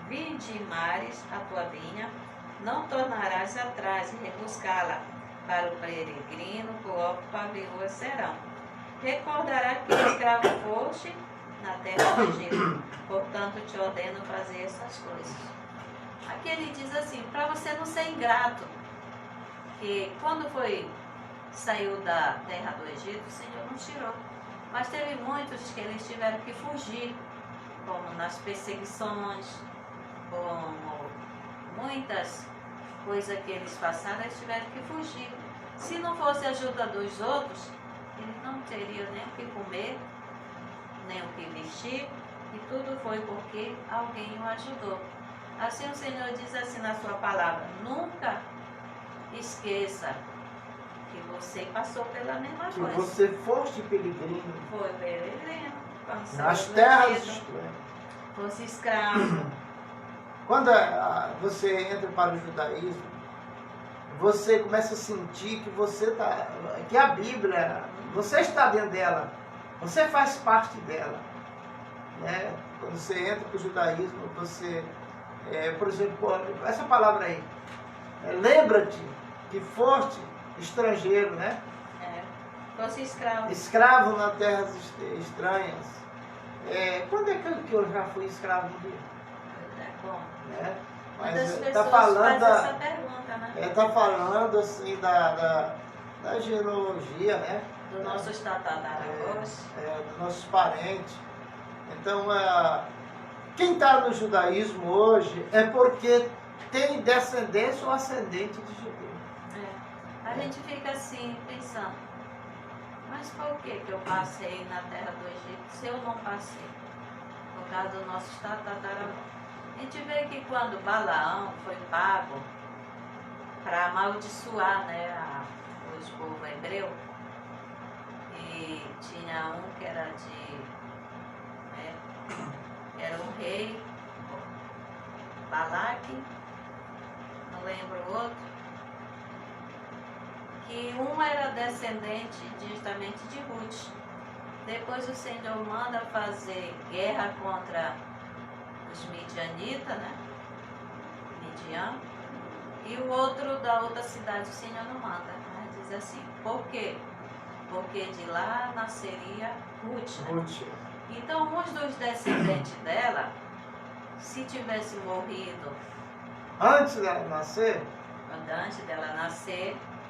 vindimares a tua vinha, não tornarás atrás e rebuscá-la. Para o peregrino, para o órfão, para a viúva serão. Recordará que escravo foste na terra do Egito, portanto te ordeno fazer essas coisas. Aqui ele diz assim, para você não ser ingrato, que quando saiu da terra do Egito, o Senhor não tirou. Mas teve muitos que eles tiveram que fugir, como nas perseguições, como muitas coisas que eles passaram, eles tiveram que fugir. Se não fosse a ajuda dos outros, eles não teriam nem o que comer, nem o que vestir, e tudo foi porque alguém o ajudou. Assim o Senhor diz assim na sua palavra, nunca esqueça que você passou pela mesma Que coisa. você foste peregrino. Foi peregrino. Nas terras estranhas. Fosse escravo. Quando você entra para o judaísmo, você começa a sentir que a Bíblia, você está dentro dela, você faz parte dela. Né? Quando você entra para o judaísmo, você, por exemplo, essa palavra aí, lembra-te que foste estrangeiro, né? Fosse escravo. Escravo nas terras estranhas. Quando é que eu já fui escravo um dia? Bom. Mas Muitas está pessoas falando, fazem essa pergunta, né? Está falando assim da genealogia, né? Dos nossos tataravós. Dos nossos parentes. Então, quem está no judaísmo hoje é porque tem descendência ou ascendente de judeu. A gente fica assim, pensando, mas por que eu passei na terra do Egito se eu não passei? Por causa dos nossos tataravós. A gente vê que quando Balaão foi pago para amaldiçoar, né, os povos hebreus, e tinha um que era era um rei, Balaque, não lembro o outro, que um era descendente justamente de Ruth. Depois o Senhor manda fazer guerra contra os midianitas, né? Midian. E o outro da outra cidade o Senhor não manda. Mas diz assim, por quê? Porque de lá nasceria Ruth, né? Ruth. Então, uns dos descendentes dela, se tivesse morrido Antes dela nascer,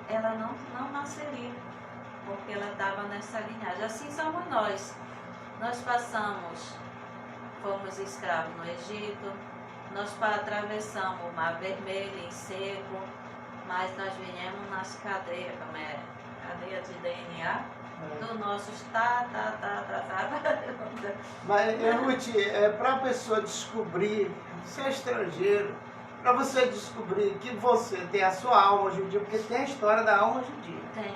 ela não nasceria, porque ela estava nessa linhagem. Assim somos nós. Nós fomos escravos no Egito, nós atravessamos o Mar Vermelho em seco, mas nós viemos nas cadeias, como cadeia de DNA, dos nossos Mas, Ruth, para a pessoa descobrir, você é estrangeiro, para você descobrir que você tem a sua alma judia, porque tem a história da alma judia. Tem.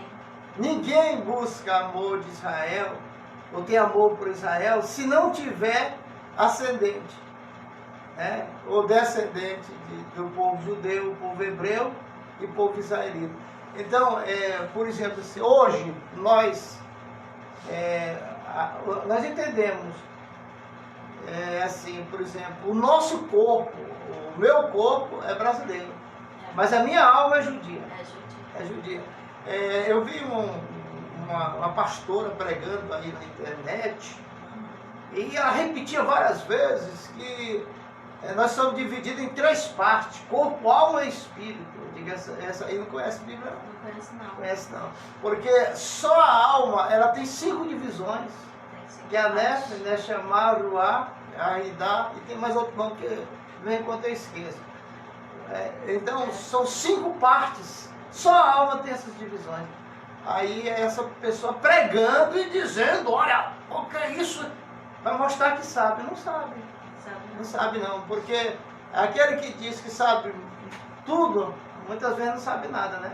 Ninguém busca amor de Israel, ou tem amor por Israel, se não tiver ascendente, né? Ou descendente do povo judeu, povo hebreu e povo israelita. Então, por exemplo, assim, hoje nós entendemos, assim, por exemplo, o nosso corpo, o meu corpo é brasileiro, mas a minha alma é judia. É judia. Eu vi uma pastora pregando aí na internet, e ela repetia várias vezes que nós somos divididos em 3 partes: corpo, alma e espírito. Eu digo, essa aí não conhece a Bíblia? Não conheço não. Conhece não. Porque só a alma, ela tem 5 divisões. Que é a Nef, Neshama, Ruá, Aridá, e tem mais outro nome que vem enquanto eu esqueço. Então, são 5 partes. Só a alma tem essas divisões. Aí essa pessoa pregando e dizendo, olha, o que é isso? Vai mostrar que sabe. Não sabe. Não sabe não, porque aquele que diz que sabe tudo, muitas vezes não sabe nada, né?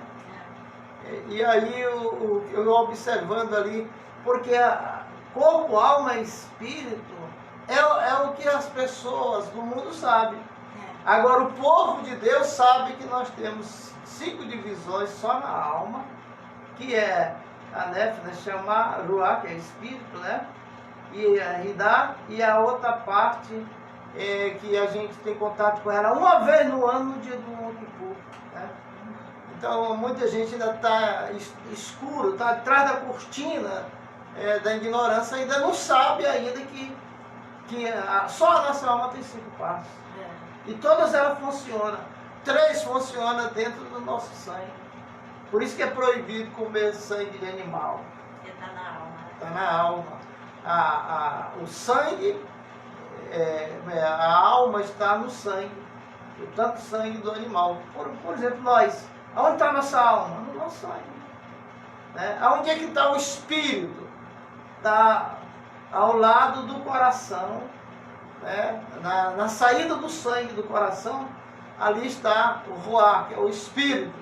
E aí eu observando ali, porque corpo, alma e espírito é o que as pessoas do mundo sabem. Agora o povo de Deus sabe que nós temos 5 divisões só na alma, que é a Nefesh, chama Ruach, que é espírito, né? E a Hidá, e a outra parte que a gente tem contato com ela uma vez no ano, no dia do Yom Kippur, né? Então muita gente ainda está escuro, está atrás da cortina da ignorância, ainda não sabe ainda que só a nossa alma tem 5 partes. E todas elas funcionam. 3 funcionam dentro do nosso sangue. Por isso que é proibido comer sangue de animal. Porque está na alma. Está na alma. O sangue, a alma está no sangue. O tanto sangue do animal. Por exemplo, nós. Onde está a nossa alma? No nosso sangue. Né? Onde é que está o espírito? Está ao lado do coração. Né? Na saída do sangue do coração, ali está o Ruach, que é o espírito,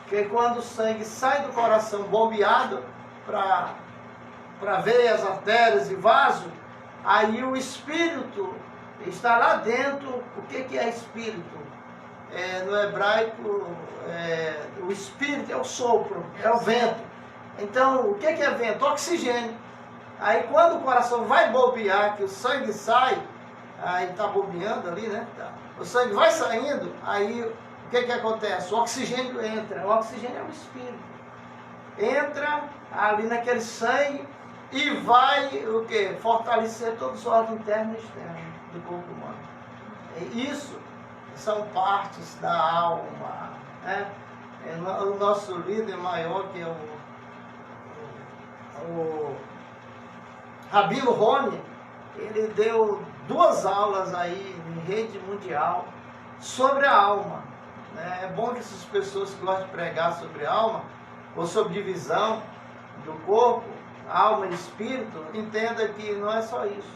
que é quando o sangue sai do coração bombeado para veias, artérias e vaso, aí o espírito está lá dentro. O que é espírito? No hebraico, o espírito é o sopro, é o vento. Então, o que é vento? Oxigênio. Aí quando o coração vai bombear, que o sangue sai, aí está bombeando ali, né? O sangue vai saindo, aí o que acontece? O oxigênio entra. O oxigênio é o espírito. Entra ali naquele sangue e vai o quê? Fortalecer todos os órgãos internos e externos do corpo humano. Isso são partes da alma. Né? O nosso líder maior, que é o Rabino Rony, ele deu 2 aulas aí em rede mundial sobre a alma. É bom que essas pessoas que gostam de pregar sobre alma, ou sobre divisão do corpo, alma e espírito, entendam que não é só isso.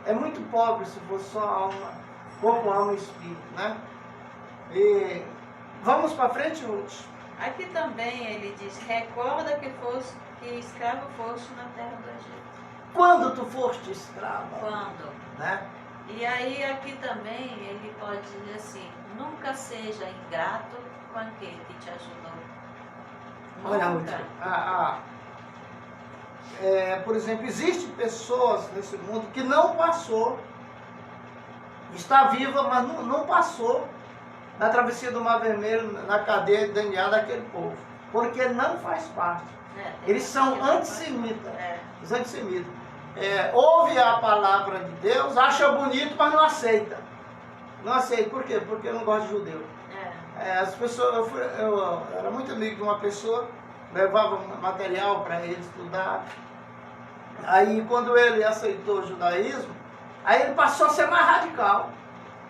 É muito pobre se for só alma, corpo, alma e espírito, né? E vamos para frente, Ruth. Aqui também ele diz: recorda que escravo foste na terra do Egito. Quando tu foste escravo? Quando? Né? E aí aqui também ele pode dizer assim: nunca seja ingrato com aquele que te ajudou. Olha, Nunca. Por exemplo, existem pessoas nesse mundo que não passou, está viva, mas não passou na travessia do Mar Vermelho, na cadeia de DNA daquele povo, porque não faz parte. Eles são antissemitas. Os antissemitas. Ouve a palavra de Deus, acha bonito, mas não aceita. Não aceita. Por quê? Porque eu não gosto de judeu. As pessoas, eu era muito amigo de uma pessoa, levava material para ele estudar. Aí quando ele aceitou o judaísmo, aí ele passou a ser mais radical.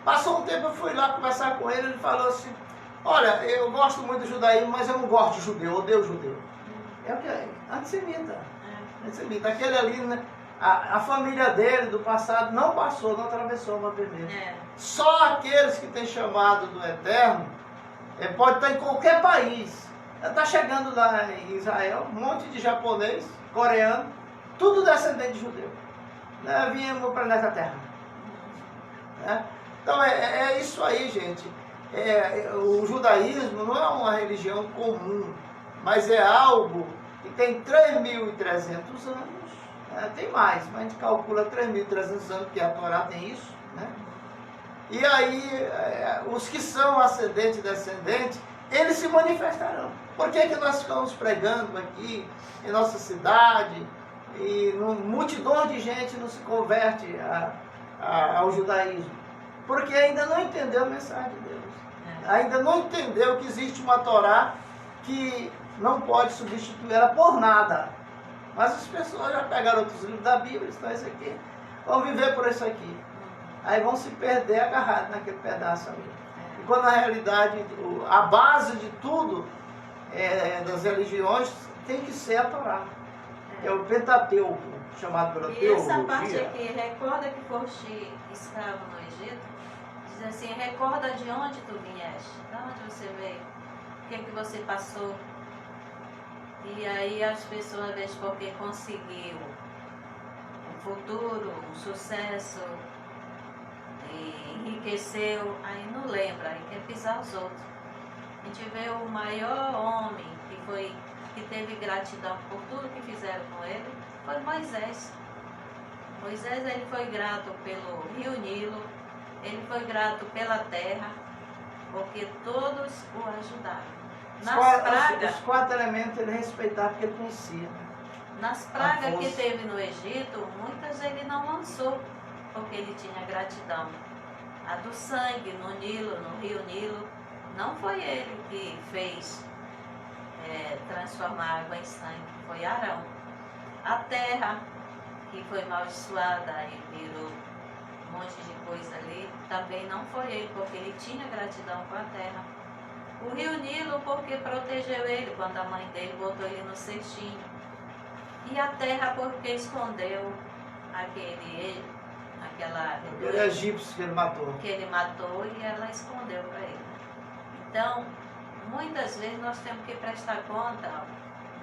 Passou um tempo, eu fui lá conversar com ele, ele falou assim: olha, eu gosto muito do judaísmo, mas eu não gosto de judeu, eu odeio judeu. É o que é? Antissemita. Antissemita. Aquele ali, né? A família dele, do passado, não passou, não atravessou o Mar Vermelho. Só aqueles que têm chamado do Eterno, pode estar em qualquer país. Está chegando lá em Israel, um monte de japonês, coreano, tudo descendente de judeu. Viemos para nessa terra. Então é isso aí, gente. O judaísmo não é uma religião comum, mas é algo que tem 3.300 anos. Tem mais, mas a gente calcula 3.300 anos, porque a Torá tem isso. Né? E aí, os que são ascendentes e descendentes, eles se manifestarão. Por que nós estamos pregando aqui em nossa cidade, e multidão de gente não se converte ao judaísmo? Porque ainda não entendeu a mensagem de Deus. Ainda não entendeu que existe uma Torá que não pode substituir ela por nada. Mas as pessoas já pegaram outros livros da Bíblia, estão isso aqui, vão viver por isso aqui. Aí vão se perder agarrados naquele pedaço ali. E quando na realidade a base de tudo das religiões tem que ser a Torá. É o Pentateuco, chamado pela teologia. E essa parte aqui, recorda que foste escravo no Egito, Diz assim, recorda de onde tu vieste, de onde você veio, o que você passou. E aí as pessoas, às vezes, porque conseguiu um futuro, um sucesso, e enriqueceu, aí não lembra, aí quer pisar os outros. A gente vê o maior homem que teve gratidão por tudo que fizeram com ele, foi Moisés. Moisés, ele foi grato pelo rio Nilo, ele foi grato pela terra, porque todos o ajudaram. Os 4 elementos ele respeitava porque ele conhecia. Nas pragas que teve no Egito, muitas ele não lançou, porque ele tinha gratidão. A do sangue no Nilo, no rio Nilo, não foi ele que fez transformar água em sangue, foi Arão. A terra, que foi amaldiçoada e virou um monte de coisa ali, também não foi ele, porque ele tinha gratidão com a terra. O rio Nilo, porque protegeu ele quando a mãe dele botou ele no cestinho. E a terra, porque escondeu aquele egípcio que ele matou. Que ele matou e ela escondeu para ele. Então, muitas vezes nós temos que prestar conta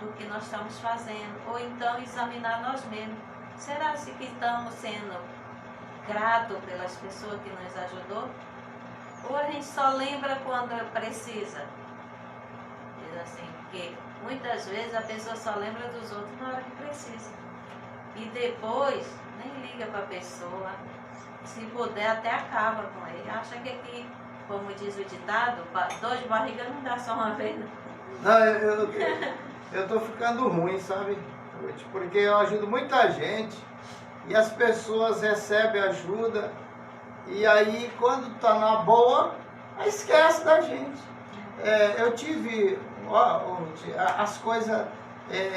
do que nós estamos fazendo, ou então examinar nós mesmos. Será que estamos sendo gratos pelas pessoas que nos ajudou? Ou a gente só lembra quando precisa? Diz assim, porque muitas vezes a pessoa só lembra dos outros na hora que precisa. E depois nem liga para a pessoa. Se puder, até acaba com ele. Acha que aqui, como diz o ditado, dor de barriga não dá só uma vez. Não, eu tô ficando ruim, sabe? Porque eu ajudo muita gente e as pessoas recebem ajuda e aí quando tá na boa, aí esquece da gente. Eu tive, as coisas,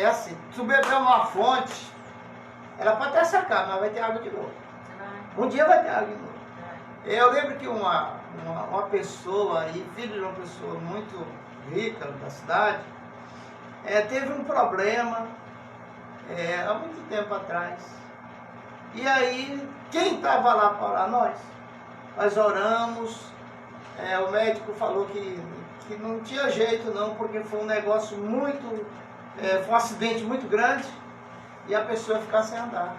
assim, tu beber uma fonte, ela pode até secar, mas vai ter água de novo. Um dia vai ter água de novo. Eu lembro que uma pessoa, filho de uma pessoa muito rica da cidade, teve um problema há muito tempo atrás. E aí, quem estava lá para orar? Nós oramos, o médico falou que não tinha jeito não, porque foi um negócio muito, foi um acidente muito grande e a pessoa ia ficar sem andar.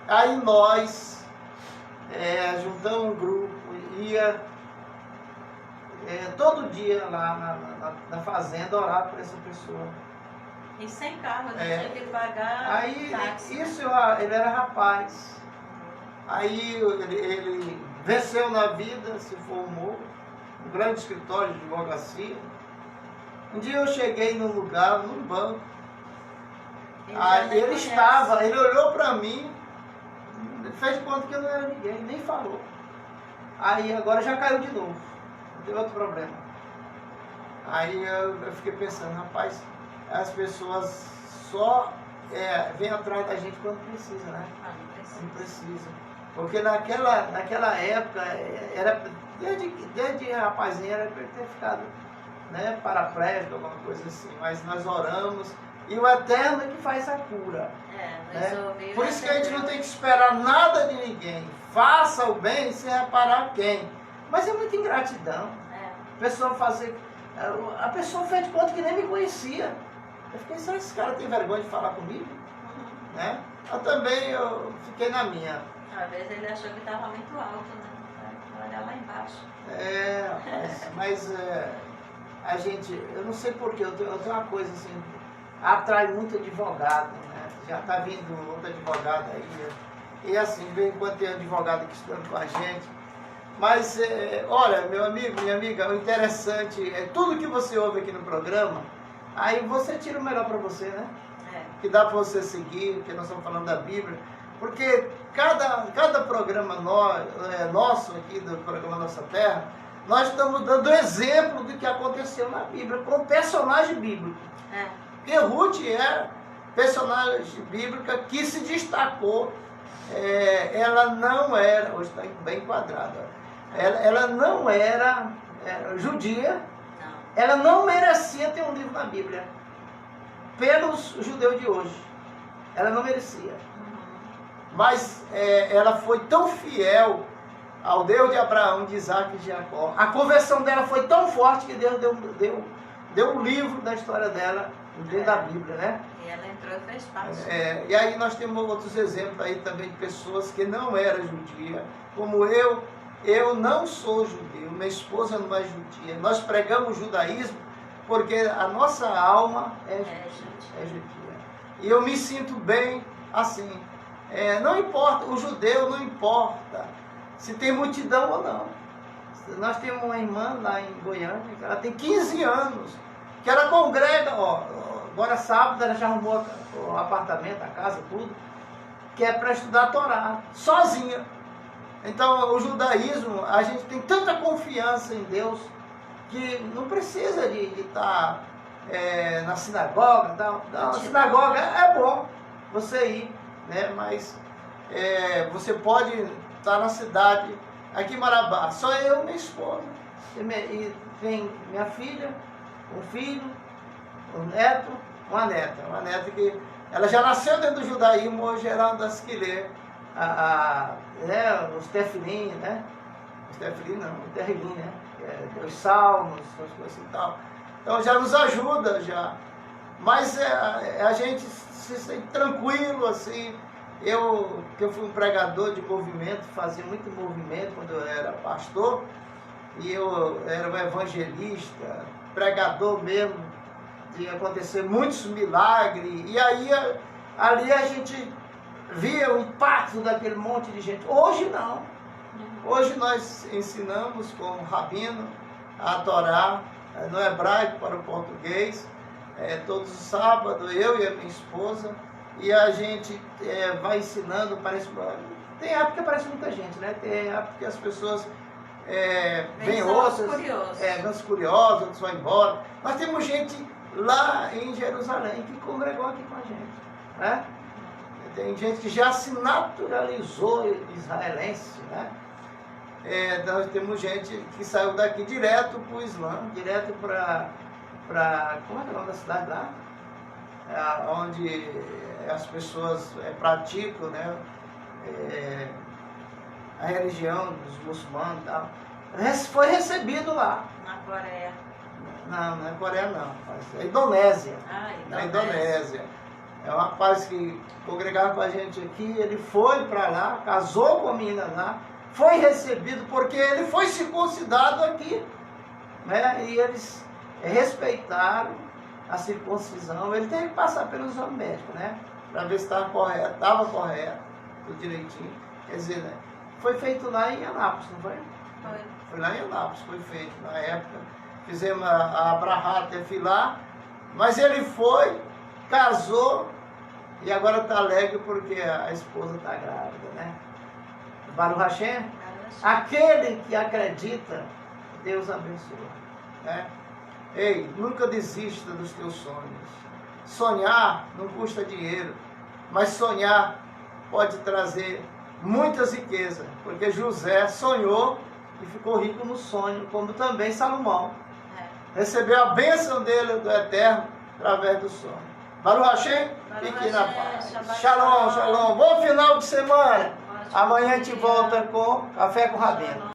Aí nós juntamos um grupo, ia todo dia lá na fazenda orar por essa pessoa. E sem carro, tinha que pagar aí, táxi. Ele era rapaz. Aí ele venceu na vida, se formou, um grande escritório de advocacia. Um dia eu cheguei num lugar, num banco. Aí ele olhou para mim, fez de conta que eu não era ninguém, nem falou. Aí agora já caiu de novo, deu outro problema. Aí eu fiquei pensando, rapaz, as pessoas só vêm atrás da gente quando precisa, né? Não precisa. Porque naquela época, era desde rapazinho era para ele ter ficado, né, paraplégico, alguma coisa assim. Mas nós oramos e o Eterno é que faz a cura. Né? Por isso que a gente não tem que esperar nada de ninguém. Faça o bem sem reparar quem. Mas é muita ingratidão. A pessoa fez de conta que nem me conhecia. Eu fiquei, será que esse cara tem vergonha de falar comigo? Né? Eu fiquei na minha. Às vezes ele achou que estava muito alto, né? Vai olhar lá embaixo. Mas a gente, eu não sei porquê, eu tenho uma coisa assim, atrai muito advogado, né? Já está vindo outro advogado aí. E assim, de vez em quando tem advogado aqui estudando com a gente. Mas, olha, meu amigo, minha amiga, o interessante é tudo que você ouve aqui no programa, aí você tira o melhor para você, né? Que dá para você seguir, porque nós estamos falando da Bíblia. Porque cada programa nosso aqui, do programa Nossa Terra, nós estamos dando exemplo do que aconteceu na Bíblia, com personagem bíblico. Porque Ruth era personagem bíblica que se destacou. Ela não era, hoje está bem enquadrada, ela não era judia, ela não merecia ter um livro na Bíblia, pelos judeus de hoje, ela não merecia. Mas ela foi tão fiel ao Deus de Abraão, de Isaac e de Jacó. A conversão dela foi tão forte que Deus deu um livro da história dela dentro da Bíblia, né? E ela entrou e fez parte. E aí nós temos outros exemplos aí também de pessoas que não eram judias, como eu não sou judeu, minha esposa não é judia. Nós pregamos o judaísmo porque a nossa alma é judia. E eu me sinto bem assim. Não importa, o judeu não importa se tem multidão ou não. Nós temos uma irmã lá em Goiânia, que ela tem 15 anos, que ela congrega, agora sábado ela já arrumou o apartamento, a casa, tudo, que é para estudar a Torá, sozinha. Então o judaísmo, a gente tem tanta confiança em Deus, que não precisa de estar na sinagoga. Na sinagoga é bom você ir, né? Mas você pode estar na cidade, aqui em Marabá, só eu e minha esposa. E vem minha filha, um filho, um neto, uma neta. Uma neta que ela já nasceu dentro do judaísmo, hoje ela é uma das que lê os tefilim, né? Os tefilim não, o terrilim, né? Os salmos, as coisas e tal. Então já nos ajuda já. Mas a gente se sente tranquilo, assim. Eu fui um pregador de movimento, fazia muito movimento quando eu era pastor, e eu era um evangelista, pregador mesmo, de acontecer muitos milagres, e aí ali a gente via o impacto daquele monte de gente. Hoje não. Hoje nós ensinamos como rabino a Torá no hebraico para o português, todos os sábados, eu e a minha esposa, e a gente vai ensinando. Tem época que aparece muita gente, né? Tem época que as pessoas vêm outras, vêm os curiosos, outros vão embora. Nós temos gente lá em Jerusalém que congregou aqui com a gente, né? Tem gente que já se naturalizou israelense, né? Nós temos gente que saiu daqui direto para o Islã, direto para como é que é o nome da cidade lá? Onde as pessoas praticam, né? A religião dos muçulmanos e tal. Foi recebido lá. Na Coreia. Não, não é Coreia não. É Indonésia. Indonésia. Na Indonésia. É um rapaz que congregava com a gente aqui, ele foi para lá, casou com a menina lá, foi recebido porque ele foi circuncidado aqui, né? E eles respeitaram a circuncisão. Ele teve que passar pelo exame médico, né? Para ver se estava correto, tudo direitinho. Quer dizer, né? Foi feito lá em Anápolis, não foi? Foi lá em Anápolis, foi feito na época. Fizemos a Abraha Tefilá, mas ele foi, casou e agora está alegre porque a esposa está grávida, né? Baruch Hashem, aquele que acredita, Deus abençoa, né? Ei, nunca desista dos teus sonhos. Sonhar não custa dinheiro, mas sonhar pode trazer muitas riquezas, porque José sonhou e ficou rico no sonho, como também Salomão. Recebeu a bênção dele, do Eterno, através do sonho. Baruch Hashem, fique na paz. Shalom, shalom. Bom final de semana. Amanhã a gente volta com Café com Rabino.